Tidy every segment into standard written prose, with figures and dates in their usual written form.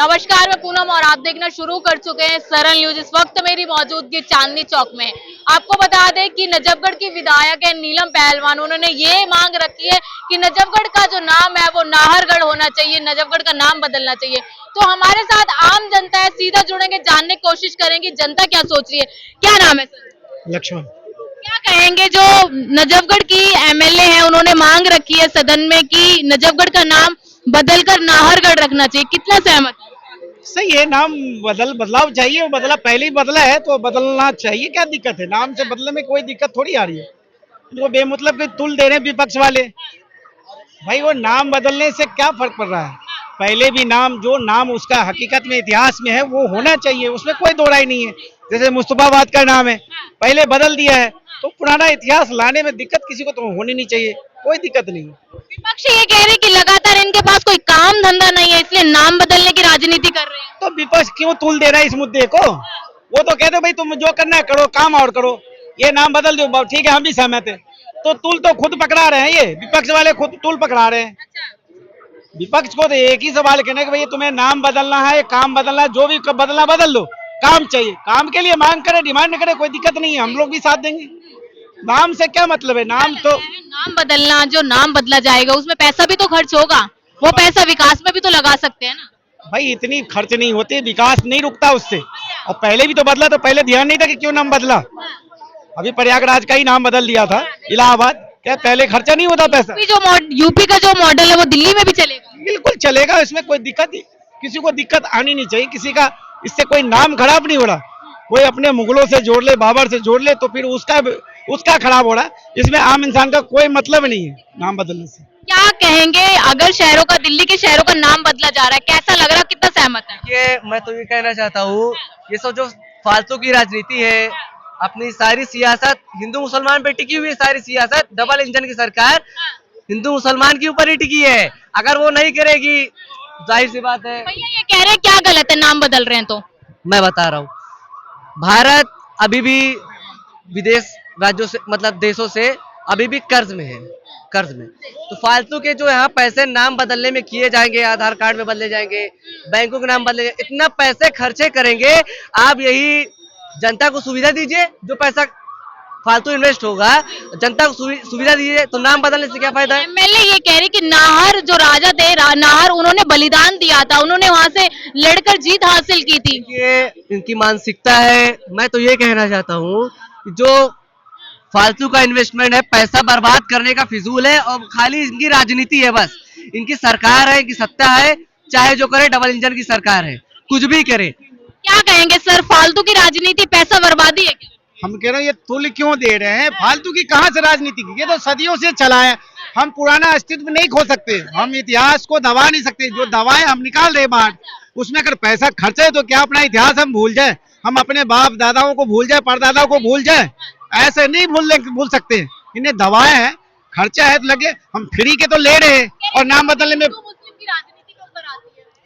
नमस्कार, मैं पूनम और आप देखना शुरू कर चुके हैं सरल न्यूज। इस वक्त मेरी मौजूदगी चांदनी चौक में। आपको बता दें कि नजफगढ़ की विधायक है नीलम पहलवान, उन्होंने ये मांग रखी है कि नजफगढ़ का जो नाम है वो नाहरगढ़ होना चाहिए, नजफगढ़ का नाम बदलना चाहिए। तो हमारे साथ आम जनता है, सीधा जुड़ेंगे, जानने की कोशिश करेंगे जनता क्या सोच रही है। क्या नाम है सर? लक्ष्मण। क्या कहेंगे जो नजफगढ़ की एमएलए है, उन्होंने मांग रखी है सदन में कि नजफगढ़ का नाम बदलकर नाहरगढ़ रखना चाहिए, कितना सहमत है? सही है, नाम बदलाव चाहिए। बदला पहले ही बदला है तो बदलना चाहिए। क्या दिक्कत है? नाम से बदलने में कोई दिक्कत थोड़ी आ रही है। वो बेमतलब के तुल दे रहे हैं विपक्ष वाले। भाई वो नाम बदलने से क्या फर्क पड़ रहा है? पहले भी नाम, जो नाम उसका हकीकत में इतिहास में है वो होना चाहिए, उसमें कोई दो राय नहीं है। जैसे मुस्तफाबाद का नाम है, पहले बदल दिया है तो पुराना इतिहास लाने में दिक्कत किसी को तो होनी नहीं चाहिए। कोई दिक्कत नहीं है। विपक्ष ये कह रहे कि लगातार इनके पास कोई काम धंधा नहीं है, इसलिए नाम बदलने की राजनीति कर रहे हैं। तो विपक्ष क्यों तुल दे रहा है इस मुद्दे को? वो तो कहते भाई तुम जो करना है करो, काम और करो, ये नाम बदल दो, ठीक है हम भी सहमत है। तो तुल तो खुद पकड़ा रहे हैं, ये विपक्ष वाले खुद तुल पकड़ा रहे हैं। विपक्ष को तो एक ही सवाल कहना है कि भाई तुम्हें नाम बदलना है, काम बदलना है, जो भी बदलना बदल दो, काम चाहिए। काम के लिए मांग करे, डिमांड करे, कोई दिक्कत नहीं है, हम लोग भी साथ देंगे। नाम से क्या मतलब है? नाम तो नाम बदलना, जो नाम बदला जाएगा उसमें पैसा भी तो खर्च होगा, वो पैसा विकास में भी तो लगा सकते हैं ना। भाई इतनी खर्च नहीं होती, विकास नहीं रुकता उससे। और पहले भी तो बदला, तो पहले ध्यान नहीं था कि क्यों नाम बदला। अभी प्रयागराज का ही नाम बदल दिया था, इलाहाबाद। क्या पहले खर्चा नहीं होता पैसा? यूपी का जो मॉडल है वो दिल्ली में भी चलेगा। बिल्कुल चलेगा, इसमें कोई दिक्कत ही, किसी को दिक्कत आनी नहीं चाहिए। किसी का इससे कोई नाम खराब नहीं हो रहा। कोई अपने मुगलों से जोड़ ले, बाबर से जोड़ ले, तो फिर उसका खराब हो रहा। इसमें आम इंसान का कोई मतलब नहीं है नाम बदलने से। क्या कहेंगे अगर शहरों का, दिल्ली के शहरों का नाम बदला जा रहा है, कैसा लग रहा है, कितना सहमत है? ये मैं तो ये कहना चाहता हूँ, ये सब जो फालतू की राजनीति है, अपनी सारी सियासत हिंदू मुसलमान पे टिकी हुई है। सारी सियासत डबल इंजन की सरकार हिंदू मुसलमान के ऊपर ही टिकी है। अगर वो नहीं करेगी, जाहिर सी बात है। भैया ये कह रहे हैं क्या गलत है, नाम बदल रहे हैं तो? मैं बता रहा हूँ, भारत अभी भी विदेश राज्यों से, मतलब देशों से अभी भी कर्ज में है, कर्ज में। तो फालतू के जो यहाँ पैसे नाम बदलने में किए जाएंगे, आधार कार्ड में बदले जाएंगे, बैंकों के नाम बदले जाएंगे, इतना पैसे खर्चे करेंगे। आप यही जनता को सुविधा दीजिए, जो पैसा फालतू इन्वेस्ट होगा जनता को सुविधा दीजिए, तो नाम बदलने से क्या फायदा है? एमएलए ये कह रही कि नाहर जो राजा थे, नाहर उन्होंने बलिदान दिया था, उन्होंने वहां से लड़कर जीत हासिल की थी। ये इनकी मानसिकता है। मैं तो ये कहना चाहता हूँ, जो फालतू का इन्वेस्टमेंट है, पैसा बर्बाद करने का फिजूल है, और खाली इनकी राजनीति है बस। इनकी सरकार है, इनकी सत्ता है, चाहे जो करे, डबल इंजन की सरकार है, कुछ भी करे। क्या कहेंगे सर, फालतू की राजनीति पैसा बर्बादी है क्या? हम कह रहे हैं ये तुल क्यों दे रहे हैं? फालतू की कहाँ से राजनीति की? ये तो सदियों से चला है। हम पुराना अस्तित्व नहीं खो सकते, हम इतिहास को दबा नहीं सकते। जो दबाए हम निकाल रहे बाहर, उसमें अगर पैसा खर्चे तो क्या अपना इतिहास हम भूल जाए? हम अपने बाप दादाओं को भूल जाए, परदादाओं को भूल जाए? ऐसे नहीं भूल सकते। इन्हें दबाए है, खर्चा है तो लगे। हम फ्री के तो ले रहे हैं, और नाम बदलने में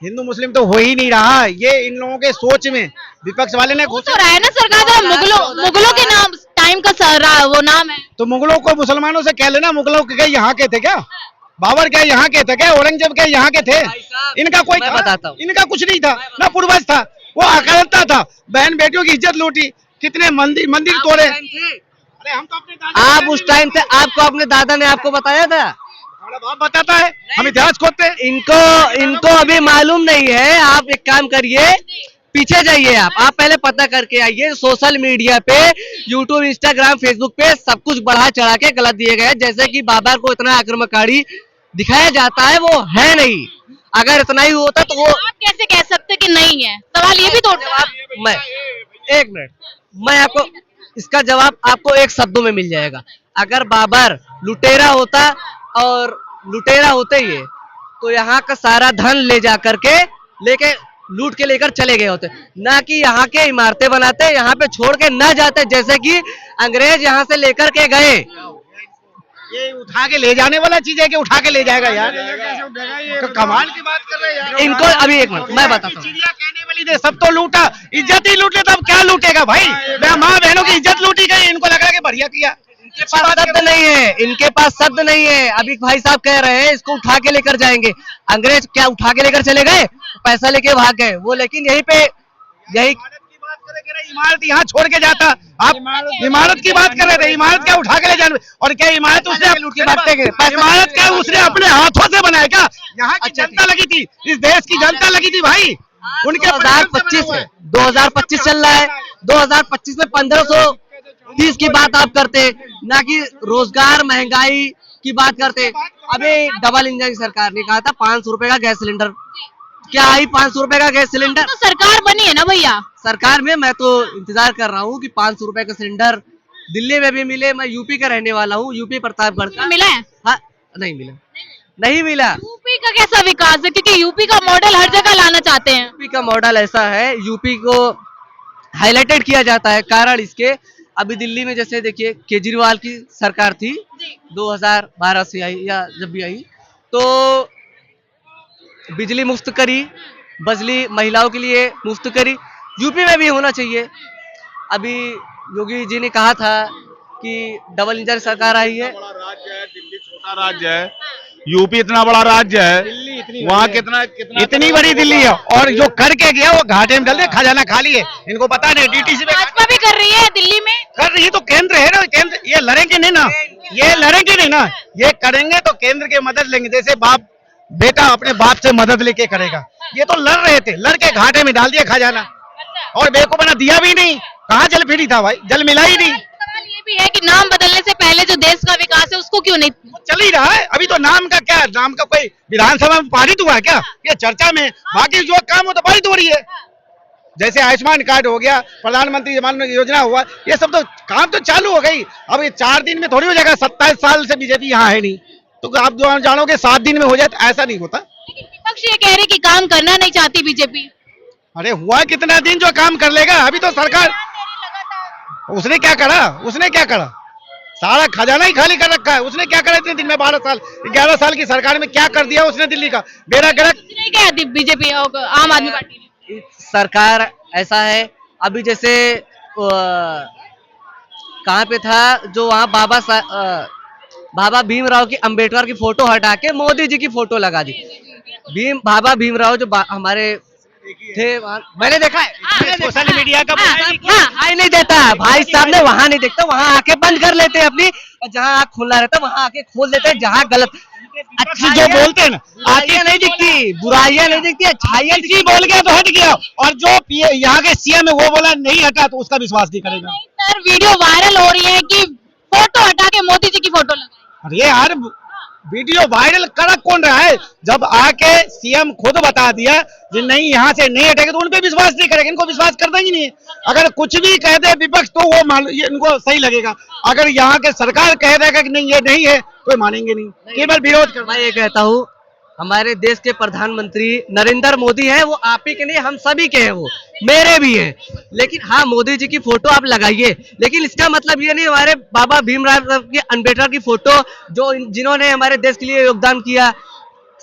हिंदू मुस्लिम तो हो ही नहीं रहा। ये इन लोगों के सोच में विपक्ष वाले ने घुस तो रहा है ना सरकार, मुगलों के नाम टाइम का वो नाम है। तो मुगलों को मुसलमानों से कह लेना, मुगलों के यहाँ के थे क्या? बाबर क्या यहाँ के थे क्या? औरंगजेब के यहाँ के थे? इनका कोई बताता हूँ, इनका कुछ नहीं था ना, पूर्वज था। वो अकलता था, बहन बेटियों की इज्जत लूटी, कितने मंदिर तोड़े। अरे हम तो अपने आप उस टाइम थे, आपको अपने दादा ने आपको बताया था? बाप बताता है, हम इतिहास खोदते हैं। इनको अभी मालूम नहीं है। आप एक काम करिए, पीछे जाइए, आप पहले पता करके आइए। सोशल मीडिया पे, यूट्यूब, इंस्टाग्राम, फेसबुक पे सब कुछ बढ़ा चढ़ा के गलत दिए गए। जैसे कि बाबर को इतना आक्रामकारी दिखाया जाता है, वो है नहीं। अगर इतना ही होता तो वो, आप कैसे कह सकते कि नहीं है? सवाल ये भी तो उठता है। मैं एक मिनट, मैं आपको इसका जवाब आपको एक शब्दों में मिल जाएगा। अगर बाबर लुटेरा होता, और लुटेरा होते ही है, तो यहाँ का सारा धन ले जा करके लूट के लेकर चले गए होते, ना कि यहाँ के इमारतें बनाते, यहाँ पे छोड़ के ना जाते, जैसे कि अंग्रेज यहाँ से लेकर के गए। ये उठा के ले जाने वाला चीज है कि उठा के ले जाएगा यार? तो कमाल की बात कर रहे हैं यार। इनको अभी एक मिनट मैं बताता हूँ। चिड़िया कहने वाली थे, सब तो लूटा, इज्जत ही लूट ले, तब क्या लूटेगा भाई? माँ बहनों की इज्जत लूटी गई, इनको लगा के बढ़िया किया। इनके पास शब्द नहीं है, इनके पास शब्द नहीं है। अभी भाई साहब कह रहे हैं इसको उठा के लेकर जाएंगे। अंग्रेज क्या उठा के लेकर चले गए? पैसा लेके भाग गए वो, लेकिन यही इमारत की बात कर रहे, कह रहे इमारत यहाँ छोड़ के जाता। आप इमारत की बात कर रहे थे, इमारत क्या उठा के ले जाने, और क्या इमारत उसने लूट के भागते गए, इमारत क्या उसने अपने हाथों से बनाया क्या? यहाँ की जनता लगी थी, इस देश की जनता लगी थी भाई, उनके 2025 है, 2025 चल रहा है, 2025 में 1530 की बात आप करते, ना कि रोजगार महंगाई की बात करते। अभी डबल इंजन की सरकार ने कहा था 500 रुपए का गैस सिलेंडर, क्या आई 500 रुपए का गैस सिलेंडर? तो सरकार बनी है ना भैया। सरकार में मैं तो इंतजार कर रहा हूँ कि 500 रुपए का सिलेंडर दिल्ली में भी मिले। मैं यूपी का रहने वाला हूँ, यूपी प्रतापगढ़ का। मिला है? हाँ, नहीं मिला, नहीं मिला। यूपी का कैसा विकास है, क्योंकि यूपी का मॉडल हर जगह लाना चाहते हैं। यूपी का मॉडल ऐसा है, यूपी को हाईलाइटेड किया जाता है, कारण इसके अभी दिल्ली में जैसे देखिए केजरीवाल की सरकार थी 2012 से आई या जब भी आई, तो बिजली मुफ्त करी, बिजली महिलाओं के लिए मुफ्त करी, यूपी में भी होना चाहिए। अभी योगी जी ने कहा था कि डबल इंजन सरकार आई है। बड़ा राज्य है, दिल्ली छोटा राज्य है, यूपी इतना बड़ा राज्य है, वहाँ कितना कितना इतनी बड़ी दिल्ली है, और जो करके गया वो घाटे में डाल दे, खजाना खाली है, इनको पता नहीं। डीटीसी में भाजपा भी कर रही है दिल्ली में। कर रही है तो केंद्र है ना, केंद्र ये लड़ेंगे नहीं ना, ये लड़ेंगे नहीं ना, ये करेंगे तो केंद्र की मदद लेंगे, जैसे बाप बेटा अपने बाप से मदद लेके करेगा। ये तो लड़ रहे थे, लड़ के घाटे में डाल दिया खजाना, और बेवकूफ बना दिया भी नहीं। कहाँ जल फ्री था भाई, जल मिला ही नहीं। सवाल ये भी है कि नाम बदलने से पहले जो देश का विकास है उसको क्यों नहीं? चल ही रहा है अभी तो। नाम का क्या, नाम का कोई विधानसभा में पारित हुआ है क्या? ये चर्चा में, बाकी जो काम हो तो पारित हो रही है। जैसे आयुष्मान कार्ड हो गया, प्रधानमंत्री जन योजना हुआ, ये सब तो काम तो चालू हो गई। अब ये 4 दिन में थोड़ी हो जाएगा, 27 साल से बीजेपी यहाँ है नहीं, तो आप जो जानोगे 7 दिन में हो जाए, तो ऐसा नहीं होता। लेकिन विपक्ष ये कह रहे कि काम करना नहीं चाहती बीजेपी। अरे हुआ कितना दिन जो काम कर लेगा? अभी तो सरकार, उसने क्या करा? उसने क्या करा? सारा खजाना ही खाली कर रखा है। उसने क्या करा इतने दिन में? 12 साल 11 साल की सरकार में क्या कर दिया उसने दिल्ली का? बेड़ा गर्क नहीं क्या बीजेपी आम आदमी पार्टी ने? सरकार ऐसा है, अभी जैसे कहाँ पे था जो वहाँ बाबा भीमराव की अंबेडकर की फोटो हटा के मोदी जी की फोटो लगा दी। बाबा भीमराव जो हमारे थे वहाँ, मैंने देखा है सोशल मीडिया का भाई नहीं देता, भाई साहब ने वहाँ नहीं देखता, वहाँ आके बंद कर लेते हैं अपनी, और जहाँ आँख खुला रहता है वहाँ आके खोल देते हैं, जहाँ गलत अच्छी जो बोलते हैं ना, बुराइयां नहीं दिखती, बुराइयां नहीं दिखती, अच्छाइयां अच्छी बोल गया तो हट गया, और जो यहाँ के सीएम है वो बोला नहीं हटा तो उसका विश्वास नहीं करेगा। सर वीडियो वायरल हो रही है कि फोटो हटा के मोदी जी की फोटो लगाई। अरे यार वीडियो वायरल करा कौन रहा है? जब आके सीएम खुद बता दिया कि नहीं यहाँ से नहीं हटेगा तो उनपे विश्वास नहीं करेगा, इनको विश्वास करना ही नहीं है। अगर कुछ भी कह दे विपक्ष तो वो ये इनको सही लगेगा, अगर यहाँ के सरकार कह देगा कि नहीं ये नहीं है कोई मानेंगे नहीं, केवल विरोध कर। मैं ये कहता हूँ हमारे देश के प्रधानमंत्री नरेंद्र मोदी हैं, वो आप ही के नहीं हम सभी के हैं, वो मेरे भी हैं, लेकिन हाँ मोदी जी की फोटो आप लगाइए, लेकिन इसका मतलब ये नहीं हमारे बाबा भीमराव की अंबेडकर की फोटो जो जिन्होंने हमारे देश के लिए योगदान किया,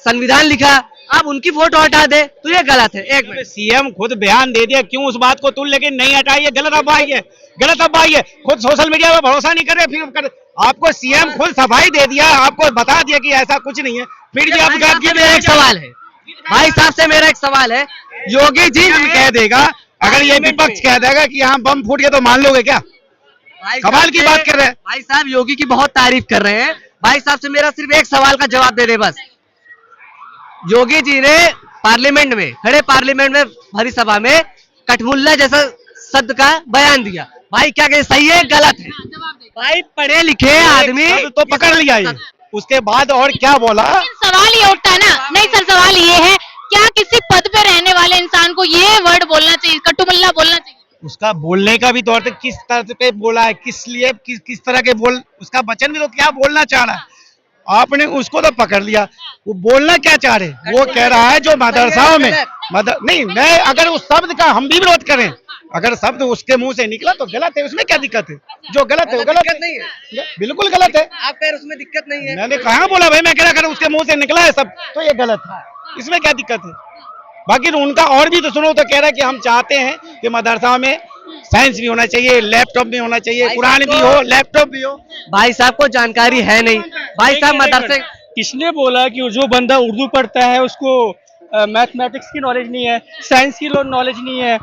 संविधान लिखा, आप उनकी फोटो हटा दे तो ये गलत है। एक मिनट, सीएम खुद बयान दे दिया, क्यों उस बात को तुल लेकिन नहीं हटाइए? गलत अफवाह है, गलत अफवाह है। खुद सोशल मीडिया पर भरोसा नहीं कर रहे, फिर कर आपको सीएम खुद सफाई दे दिया, आपको बता दिया कि ऐसा कुछ नहीं है, फिर भी आप मेरा एक सवाल है भाई साहब से, मेरा एक सवाल है, योगी जी कह देगा, अगर ये विपक्ष कह देगा कि यहाँ बम फूट गया तो मान लोगे क्या? कमाल की बात कर रहे हैं भाई साहब, योगी की बहुत तारीफ कर रहे हैं, भाई साहब से मेरा सिर्फ एक सवाल का जवाब दे दे बस। योगी जी ने पार्लियामेंट में, खड़े पार्लियामेंट में भरी सभा में कठमुल्ला जैसा शब्द का बयान दिया, भाई क्या कहे, सही है गलत है? भाई पढ़े लिखे आदमी तो पकड़ लिया ये, उसके बाद और क्या बोला? सवाल ये उठता है ना, नहीं सर सवाल ये है, क्या किसी पद पे रहने वाले इंसान को ये वर्ड बोलना चाहिए, कटुमुल्ला बोलना चाहिए? उसका बोलने का भी तौर किस तरह पे बोला है, किस लिए, किस तरह के बोल, उसका वचन भी तो क्या बोलना चाह रहा है। आपने उसको तो पकड़ लिया, वो बोलना क्या चाह रहे? वो कह रहा है जो मदरसाओं में नहीं, मैं अगर उस शब्द का हम भी विरोध करें, अगर शब्द उसके मुंह से निकला तो गलत है, उसमें क्या दिक्कत है? जो गलत है वो गलत नहीं है, बिल्कुल गलत है। आप कह रहे उसमें दिक्कत नहीं है, मैंने कहाँ बोला भाई, मैं कह रहा अगर उसके मुंह से निकला है सब तो ये गलत है, इसमें क्या दिक्कत है? बाकी तो उनका और भी तो सुनो, तो कह रहा है कि हम चाहते हैं कि मदरसा में साइंस भी होना चाहिए, लैपटॉप भी होना चाहिए, कुरान भी हो, लैपटॉप भी हो। भाई साहब को जानकारी है नहीं, भाई साहब मदरसे किसने बोला कि जो बंदा उर्दू पढ़ता है उसको मैथमेटिक्स की नॉलेज नहीं है, साइंस की नॉलेज नहीं है,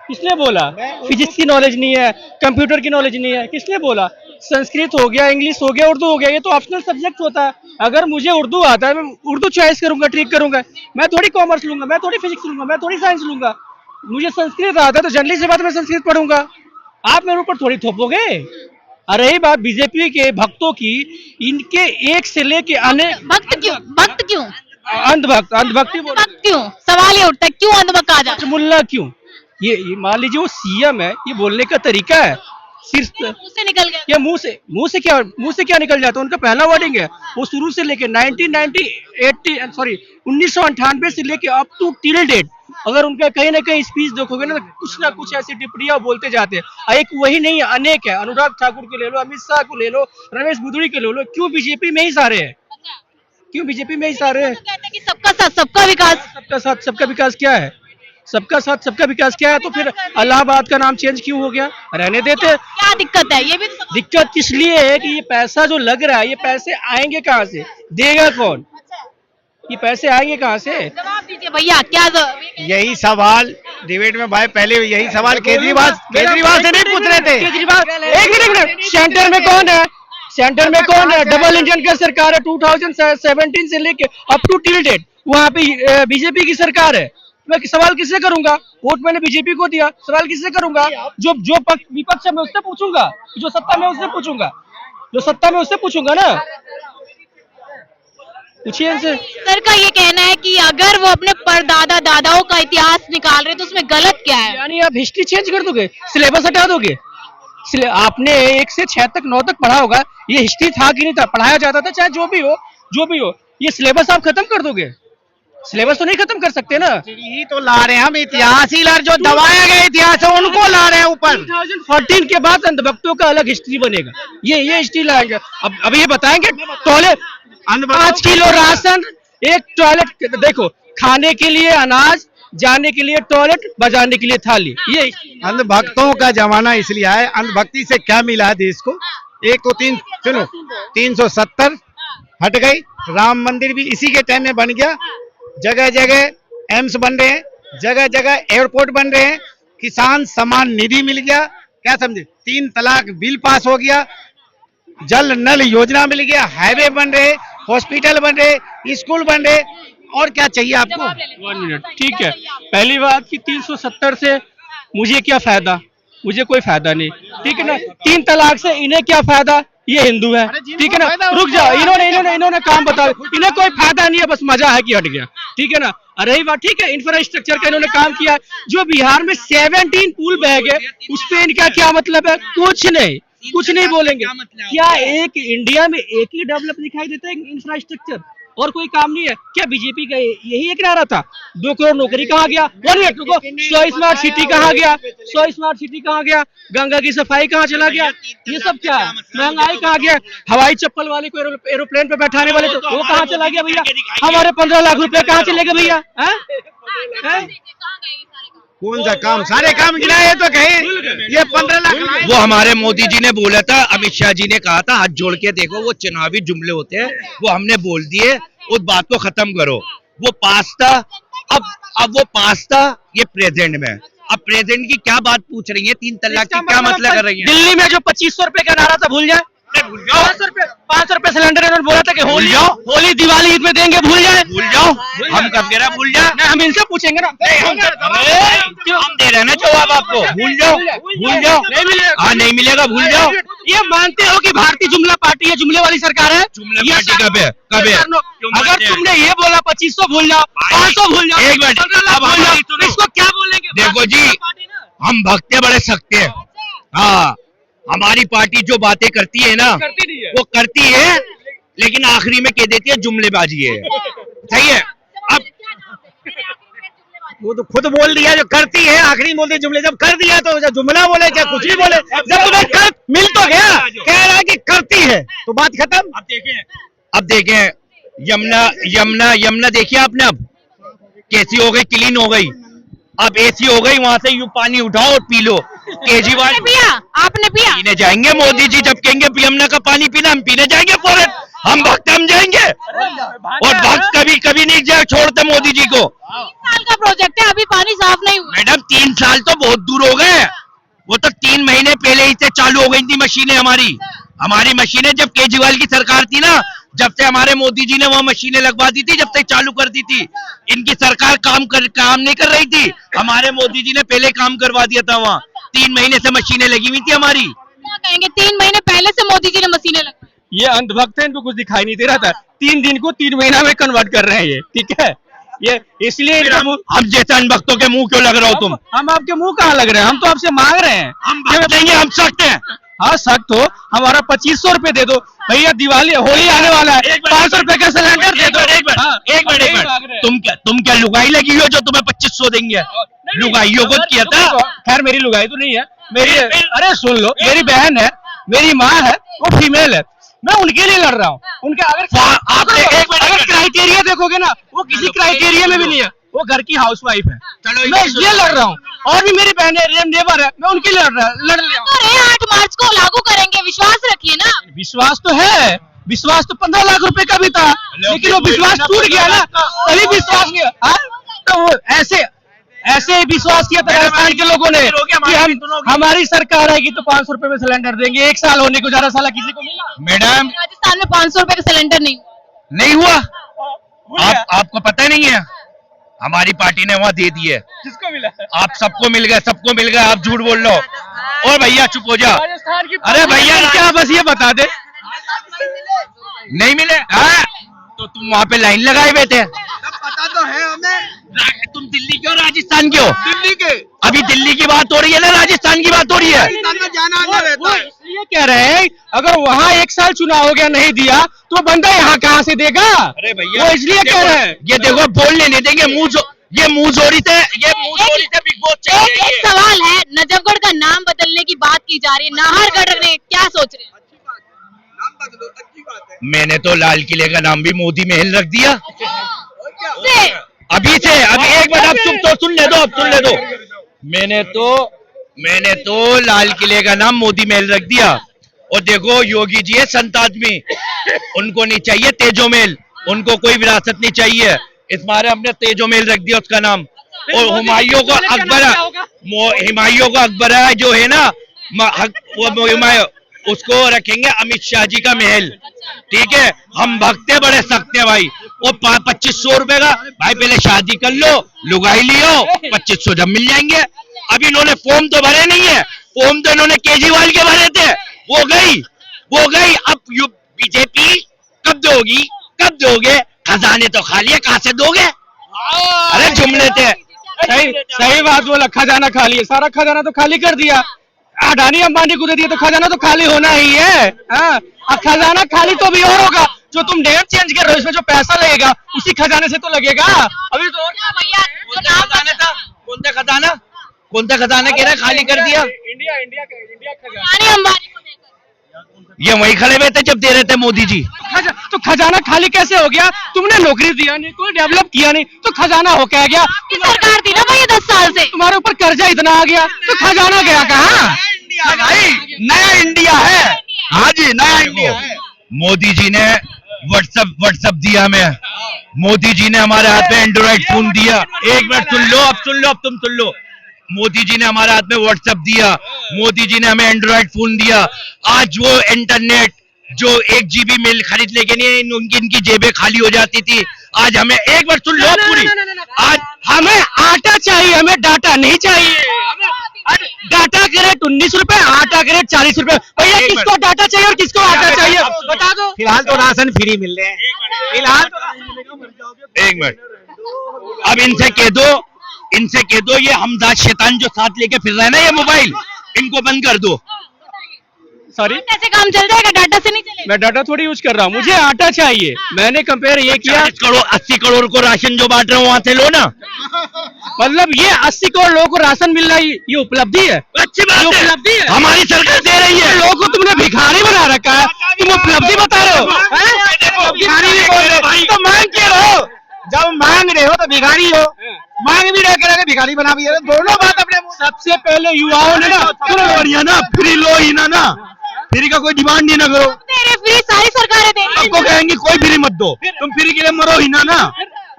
किसने बोला? फिजिक्स की नॉलेज नहीं है, कंप्यूटर की नॉलेज नहीं है, किसने बोला? संस्कृत हो गया, इंग्लिश हो गया, उर्दू हो गया, ये तो ऑप्शनल सब्जेक्ट होता है। अगर मुझे उर्दू आता है, मैं उर्दू चॉइस करूंगा, ट्रिक करूंगा। मैं थोड़ी कॉमर्स लूंगा, मैं थोड़ी फिजिक्स लूंगा, मैं थोड़ी साइंस लूंगा। मुझे संस्कृत आता है तो जनरली से बात मैं संस्कृत पढ़ूंगा। आप मेरे ऊपर थोड़ी थोपोगे। अरे रही बात बीजेपी के भक्तों की, इनके एक से लेके भक्त क्यों? भक्त क्यों? अंधभक्ति बोल भक्त क्यों? सवाल ये उठता है, क्यों अंधभक्त कहा जाता है? मुल्ला क्यों? ये मान लीजिए वो सीएम है, ये बोलने का तरीका है सिर्फ। मुंह से निकल गया। ये मुंह से क्या निकल जाता है? उनका पहला वर्डिंग है, वो शुरू से लेके 1998 से लेके अप टू टिल डेट, अगर उनका कहीं ना कहीं स्पीच देखोगे ना कुछ ऐसी टिप्पणियां बोलते जाते हैं। एक वही नहीं है, अनेक है। अनुराग ठाकुर को ले लो, अमित शाह को ले लो, रमेश बुदुड़ी को ले लो। क्यों बीजेपी में ही सारे हैं? क्यों बीजेपी में ही सारे हैं? तो कहते हैं कि सबका साथ सबका विकास। सबका साथ सबका विकास क्या है? सबका साथ सबका विकास क्या है? तो फिर इलाहाबाद का नाम चेंज क्यों हो गया? रहने देते। क्या दिक्कत है? ये भी तो सवाल। दिक्कत इसलिए है कि ये पैसा जो लग रहा है, ये पैसे आएंगे कहाँ से? देगा कौन? ये पैसे आएंगे कहाँ से? जवाब दीजिए भैया, क्या यही सवाल डिबेट में भाई पहले यही सवाल केजरीवाल से नहीं पूछ रहे थे। केजरीवाल एक मिनट, सेंटर में कौन है? सेंटर में कौन है? डबल इंजन का सरकार है। 2017 से लेके अप टू टिल डेट वहाँ पे बीजेपी की सरकार है। मैं सवाल किससे करूंगा? वोट मैंने बीजेपी को दिया, सवाल किससे करूंगा? जो विपक्ष है मैं उससे पूछूंगा, जो सत्ता में उससे पूछूंगा, जो सत्ता में उससे पूछूंगा ना। पूछिए इनसे। सर का ये कहना है कि अगर वो अपने परदादा दादाओं का इतिहास निकाल रहे तो उसमें गलत क्या है? यानी आप हिस्ट्री चेंज कर दोगे, सिलेबस हटा दोगे। आपने 1 से 6 तक 9 तक पढ़ा होगा, ये हिस्ट्री था कि नहीं था? पढ़ाया जाता था, चाहे जो भी हो। ये सिलेबस आप खत्म कर दोगे? सिलेबस तो नहीं खत्म कर सकते ना। यही तो ला रहे हैं हम, इतिहास ही ला, जो दबाया गया इतिहास है उनको ला रहे हैं ऊपर। 2014 के बाद अंधभक्तों का अलग हिस्ट्री बनेगा, ये हिस्ट्री लाएंगे। अब ये बताएंगे टॉयलेट 5 किलो राशन, एक टॉयलेट, देखो खाने के लिए अनाज, जाने के लिए टॉयलेट, बजाने के लिए थाली। ये अंधभक्तों का जमाना इसलिए है। अंधभक्ति से क्या मिला है देश को? एक तो 370 हट गई, राम मंदिर भी इसी के टाइम में बन गया, जगह जगह एम्स बन रहे हैं, जगह जगह एयरपोर्ट बन रहे हैं, किसान सम्मान निधि मिल गया, क्या समझे, 3 तलाक बिल पास हो गया, जल नल योजना मिल गया, हाईवे बन रहे, हॉस्पिटल बन रहे, स्कूल बन रहे, और क्या चाहिए आपको? 1 मिनट, ठीक है। पहली बात कि 370 से मुझे क्या फायदा? मुझे कोई फायदा नहीं, ठीक है ना। 3 तलाक से इन्हें क्या फायदा? ये हिंदू है, ठीक है ना। रुक जाओ, इन्होंने काम बता, इन्हें कोई फायदा नहीं है, बस मजा है कि हट गया, ठीक है ना। अरे बात ठीक है, इंफ्रास्ट्रक्चर का इन्होंने काम किया। जो बिहार में 17 पुल बह गए, उस पे इनका क्या मतलब है? कुछ नहीं बोलेंगे। क्या एक इंडिया में एक ही डेवलप दिखाई देता है इंफ्रास्ट्रक्चर, और कोई काम नहीं है क्या? बीजेपी का यही एक नारा था। 2 करोड़ नौकरी कहाँ गया? 1 मिनट रुको, 100 स्मार्ट सिटी कहाँ गया? 100 स्मार्ट सिटी कहाँ गया? गंगा की सफाई कहाँ चला गया? ये सब क्या है? महंगाई कहाँ गया? हवाई चप्पल वाले को एरोप्लेन पे बैठाने वाले तो वो कहाँ चला गया भैया? हमारे 15 लाख रुपए कहाँ चले गए भैया? कौन सा काम? सारे काम गिनाए तो कहे ये 15 लाख। वो हमारे मोदी जी ने बोला था, अमित शाह जी ने कहा था, हाथ जोड़ के देखो, वो चुनावी जुमले होते हैं, वो हमने बोल दिए, उस बात को खत्म करो। वो पास था, अब वो पास था, ये प्रेजेंट में। अब प्रेजेंट की क्या बात पूछ रही है? 3 तलाक की क्या मतलब कर रही है? दिल्ली में जो 2500 रुपए का नारा था, भूल जाए। 500 रुपए सिलेंडर इन्होंने बोला था कि होली दिवाली ईद में देंगे, भूल जाओ। हम कब कह रहे हैं भूल जा? हम इनसे पूछेंगे ना। हम दे रहे हैं ना जवाब आपको। भूल जाओ। नहीं मिलेगा। हाँ, नहीं मिलेगा, भूल जाओ। ये मानते हो कि भारतीय जुमला पार्टी है, जुमले वाली सरकार है? जुमले पार्टी कब है? अगर तुमने ये बोला 2500 भूल जाओ, 500 भूल जाओ, एक मिनट, अब तो इसको क्या बोलेंगे? देखो जी, हम भगते बड़े सकते हैं। हाँ, हमारी पार्टी जो बातें करती है ना, वो करती है, लेकिन आखिरी में कह देती है जुमलेबाजी है। सही है। अब वो तो खुद बोल दिया, जो करती है आखिरी बोलते जुमले, जब कर दिया तो जुमला बोले चाहे कुछ भी बोले, जब तुम्हें कर मिल तो गया, कह रहा है कि करती है तो बात खत्म। अब देखें यमुना देखिए आपने, अब कैसी हो गई, क्लीन हो गई। अब एसी हो गई, वहां से यूं पानी उठाओ और पी लो। केजरीवाल आपने पिया? पीने जाएंगे, मोदी जी जब कहेंगे यमुना का पानी पीना, हम पीने जाएंगे फौरन। हम भक्त हम जाएंगे, और भक्त कभी कभी नहीं जा छोड़ते मोदी जी को। 3 साल का प्रोजेक्ट है, अभी पानी साफ नहीं हुआ। मैडम 3 साल तो बहुत दूर हो गए, वो तो 3 महीने पहले ही से चालू हो गई थी मशीनें हमारी मशीनें जब केजरीवाल की सरकार थी ना, जब से हमारे मोदी जी ने वहाँ मशीनें लगवा दी थी, जब से चालू कर दी थी। इनकी सरकार काम नहीं कर रही थी, हमारे मोदी जी ने पहले काम करवा दिया था। वहाँ 3 महीने से मशीनें लगी हुई थी हमारी। क्या कहेंगे, 3 महीने पहले से मोदी जी ने मशीनें लगवाई। ये अंधभक्त है, इनको कुछ दिखाई नहीं दे रहा था। 3 दिन को 3 महीना में कन्वर्ट कर रहे हैं ये, ठीक है। ये इसलिए हम जैसे अनभक्तों के मुंह क्यों लग रहे हो तुम? हम आपके मुंह कहाँ लग रहे हैं, हम तो आपसे मांग रहे हैं। हम देंगे, हम सख्त हैं। हाँ सख्त हो, हमारा 2500 रुपए दे दो भैया, दिवाली होली आने वाला है, 500 रुपए का सिलेंडर दे दो। एक मिनट, तुम क्या लुगाई लगी हो जो तुम्हें 2500 देंगे? लुगाइयों को किया था। खैर मेरी लुगाई तो नहीं है, मेरी, अरे सुन लो, मेरी बहन है, मेरी माँ है, वो फीमेल है, मैं उनके लिए लड़ रहा हूँ। उनका अगर क्राइटेरिया देखोगे ना, वो किसी क्राइटेरिया में भी नहीं है, वो घर की हाउसवाइफ है। चलो मैं इसलिए लड़ रहा हूँ, और भी मेरी बहन है, नेबर है, मैं उनके लिए लड़ रहा हूँ। तो 8 मार्च को लागू करेंगे, विश्वास रखिए ना। विश्वास तो है, विश्वास तो 15 लाख रुपए का भी था, लेकिन वो विश्वास टूट गया ना, तभी विश्वास किया। तो वो ऐसे ही विश्वास किया था राजस्थान के लोगों ने कि हमारी सरकार आएगी तो 500 रुपए में सिलेंडर देंगे। 1 साल होने को 11 साल किसी को मिला? मैडम राजस्थान में 500 रुपए का सिलेंडर नहीं हुआ। आपको पता नहीं है, हमारी पार्टी ने वहाँ दे दिए। किसको मिला? आप सबको मिल गए, आप झूठ बोल रहे हो। और भैया चुप हो जा। राजस्थान की अरे भैया क्या, बस ये बता दे। नहीं मिले? हाँ, तो तुम वहाँ पे लाइन लगाए बैठे। पता तो है हमें। तुम दिल्ली के हो राजस्थान के हो? दिल्ली के। अभी दिल्ली की बात हो रही है ना, राजस्थान की बात हो रही है। वो इसलिए कह रहे हैं, अगर वहाँ 1 साल चुनाव हो गया, नहीं दिया तो बंदा यहाँ कहाँ से देगा? अरे भैया वो इसलिए कह रहे हैं। ये देखो, बोलने नहीं देंगे, मुंह जोड़ी से बिग बॉस एक सवाल है, नजफगढ़ का नाम बदलने की बात की जा रही है, नाहरगढ़ ने क्या सोच रहे हैं? मैंने तो लाल किले का नाम भी मोदी महल रख दिया से अभी एक बार आप सुन ले दो। मैंने तो लाल किले का नाम मोदी महल रख दिया। और देखो, योगी जी है संत आदमी, उनको नहीं चाहिए तेजो महल, उनको कोई विरासत नहीं चाहिए, इस मारे हमने तेजो महल रख दिया उसका नाम। और हुमायूं को अकबरा जो है ना, वो हुमायूं, उसको रखेंगे अमित शाह जी का महल। ठीक है, हम भक्ते बड़े सख्त हैं भाई। वो 2500 रुपए का भाई, पहले शादी कर लो, लुगाई लियो, 2500 जब मिल जाएंगे। अब इन्होंने फॉर्म तो भरे नहीं है, फॉर्म तो इन्होंने केजरीवाल के भरे थे, वो गई। अब बीजेपी कब दोगे? खजाने तो खाली है, कहाँ से दोगे? अरे जुमले थे। सही बात बोला, खजाना खाली है, सारा खजाना तो खाली कर दिया। अडानी अंबानी को दे दिया तो खजाना तो खाली होना ही है। हाँ, अब खजाना खाली तो भी और होगा, जो तुम डेट चेंज कर रहे हो, इसमें जो पैसा लगेगा उसी खजाने से तो लगेगा। अभी तो और भैया कौन सा खजाना कह रहा खाली कर दिया? इंडिया खजाना। अडानी अंबानी को देकर ये वही खड़े हुए थे जब दे रहे थे मोदी जी। तो खजाना खाली कैसे हो गया? तुमने नौकरी दिया नहीं, कोई डेवलप किया नहीं, तो खजाना हो क्या गया? आपकी सरकार थी ना भैया 10 साल से। तुम्हारे ऊपर कर्जा इतना आ गया तो खजाना गया कहाँ? नया इंडिया है। हाँ जी, नया इंडिया है। मोदी जी ने व्हाट्सएप दिया हमें, मोदी जी ने हमारे हाथ में एंड्रॉइड फोन दिया। एक मिनट अब तुम सुन लो। मोदी जी ने हमारे हाथ में व्हाट्सएप दिया, मोदी जी ने हमें एंड्रॉइड फोन दिया। आज वो इंटरनेट जो 1 GB मिल खरीदने के लिए इनकी जेबें खाली हो जाती थी, आज हमें, एक बार सुन लो पूरी, आज हमें आटा चाहिए, हमें डाटा नहीं चाहिए। डाटा के रेट 19 रुपए, आटा के रेट 40 रुपए। भैया किसको डाटा चाहिए और किसको आटा चाहिए बता दो। फिलहाल तो राशन फ्री मिल रहे हैं, फिलहाल एक मिनट, अब इनसे कह दो ये हमजाद शैतान जो साथ लेके फिर रहा है ना, ये मोबाइल, इनको बंद कर दो। सॉरी, कैसे काम चल जाएगा? डाटा से नहीं चलेगा। मैं डाटा थोड़ी यूज कर रहा हूँ, मुझे आटा चाहिए। मैंने कंपेयर ये किया, 80 करोड़ को राशन जो बांट रहे हो वहां से लो ना। मतलब ये 80 करोड़ लोगों को राशन मिल रहा है, ये उपलब्धि है। अच्छी बात है, उपलब्धि है, हमारी सरकार दे रही है। लोगों को तुमने भिखारी बना रखा है, तुम उपलब्धि बता रहे हो? भिखारी भी बोल रहे हो, तो मांग के रहो। जब मांग रहे हो तो भिखारी हो, मांग भी रह के भिखारी बना भी है, दोनों बात अपने। सबसे पहले युवाओं ने ना फ्री लो ही ना, फ्री का कोई डिमांड नहीं ना करो। दे रहे फ्री, सारी सरकारें दे रही सबको कहेंगे कोई फ्री मत दो, तुम फ्री के लिए मरो ही ना।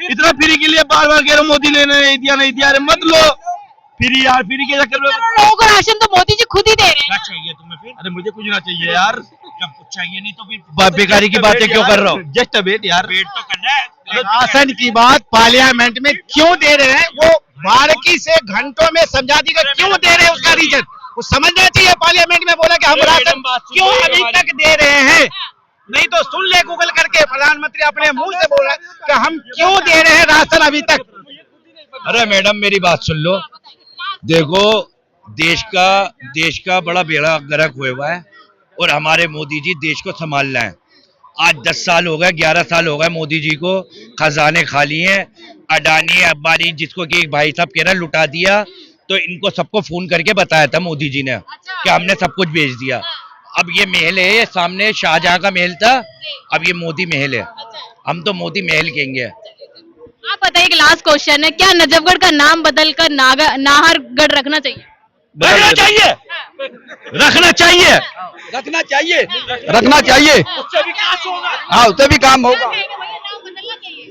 इतना फ्री के लिए बार बार कह रहे हो मोदी ने नहीं दिया नहीं दिया, अरे मत लो फ्री यार, फ्री के चक्कर में। लोगों को राशन तो मोदी जी खुद ही दे रहे क्या चाहिए तुम्हें फिर? अरे मुझे कुछ ना चाहिए यार, जब कुछ चाहिए नहीं तो फिर बेकारी की बातें क्यों कर रहा हूँ? जस्ट वेट यार, वेट तो करना है। राशन की बात पार्लियामेंट में क्यों दे रहे हैं, वो बारीकी से घंटों में समझा दी गई क्यों दे रहे हैं, उसका रीजन वो समझना चाहिए। पार्लियामेंट में बोला कि हम राशन क्यों अभी तक दे रहे हैं, नहीं तो सुन ले गूगल करके, प्रधानमंत्री अपने मुंह से बोल रहे हैं कि हम क्यों दे रहे हैं राशन अभी तक। अरे मैडम मेरी बात सुन लो, देखो देश का बड़ा बेड़ा गर्क हुआ है और हमारे मोदी जी देश को संभाल रहे हैं। आज 10 साल हो गए, 11 साल हो गए मोदी जी को, खजाने खाली हैं। अडानी अंबानी जिसको कि एक भाई साहब कह रहा है लुटा दिया, तो इनको सबको फोन करके बताया था मोदी जी ने कि हमने सब कुछ बेच दिया। अब ये महल है, ये सामने शाहजहां का महल था, अब ये मोदी महल है, हम तो मोदी महल कहेंगे। आप बताइए, एक लास्ट क्वेश्चन है, क्या नजफगढ़ का नाम बदलकर नाहरगढ़ रखना चाहिए? रखना चाहिए, रखना चाहिए, रखना चाहिए, रखना चाहिए। हाँ उससे भी काम होगा।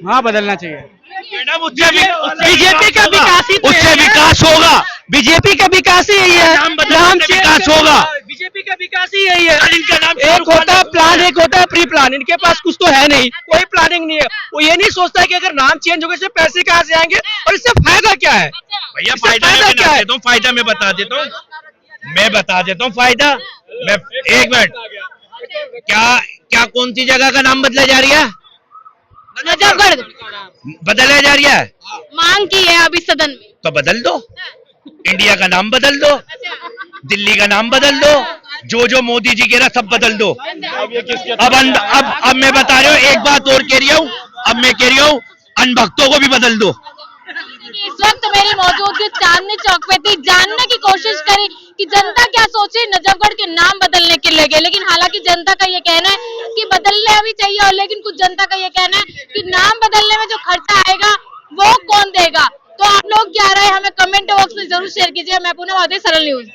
हाँ बदलना चाहिए। मैडम उससे भी बीजेपी का विकास ही तो उससे है। विकास होगा, बीजेपी का विकास ही यही है, नाम से विकास होगा। बीजेपी का विकास ही यही है। इनका नाम एक होता है प्लान, एक होता है प्री प्लान, इनके पास कुछ तो है नहीं, कोई प्लानिंग नहीं है। वो ये नहीं सोचता है कि अगर नाम चेंज होगा इससे पैसे कहाँ से आएंगे और इससे फायदा क्या है। भैया इससे फायदा फायदा मैं क्या बता है? देता हूँ, फायदा मैं बता देता हूँ, मैं बता देता हूँ फायदा। मैं एक मिनट, क्या क्या कौन सी जगह का नाम बदला जा रहा है? नजफगढ़ बदला जा रहा है मांग की है अभी सदन में। तो बदल दो, इंडिया का नाम बदल दो, दिल्ली का नाम बदल दो, जो मोदी जी कह रहा सब बदल दो। अब मैं बता रहा हूँ, एक बात और कह रही हूँ, अब मैं कह रही हूँ अनभक्तों को भी बदल दो। इस वक्त मेरी मौजूदगी चांदनी चौक पे थी, जानने की कोशिश करी कि जनता क्या सोचे नजफगढ़ के नाम बदलने के लिए, लेकिन हालांकि जनता का ये कहना है कि बदलने भी चाहिए, और लेकिन कुछ जनता का ये कहना है कि नाम बदलने में जो खर्चा आएगा वो कौन देगा। तो आप लोग क्या राय हमें कमेंट बॉक्स में जरूर शेयर कीजिए। मैं पुनः सरल न्यूज।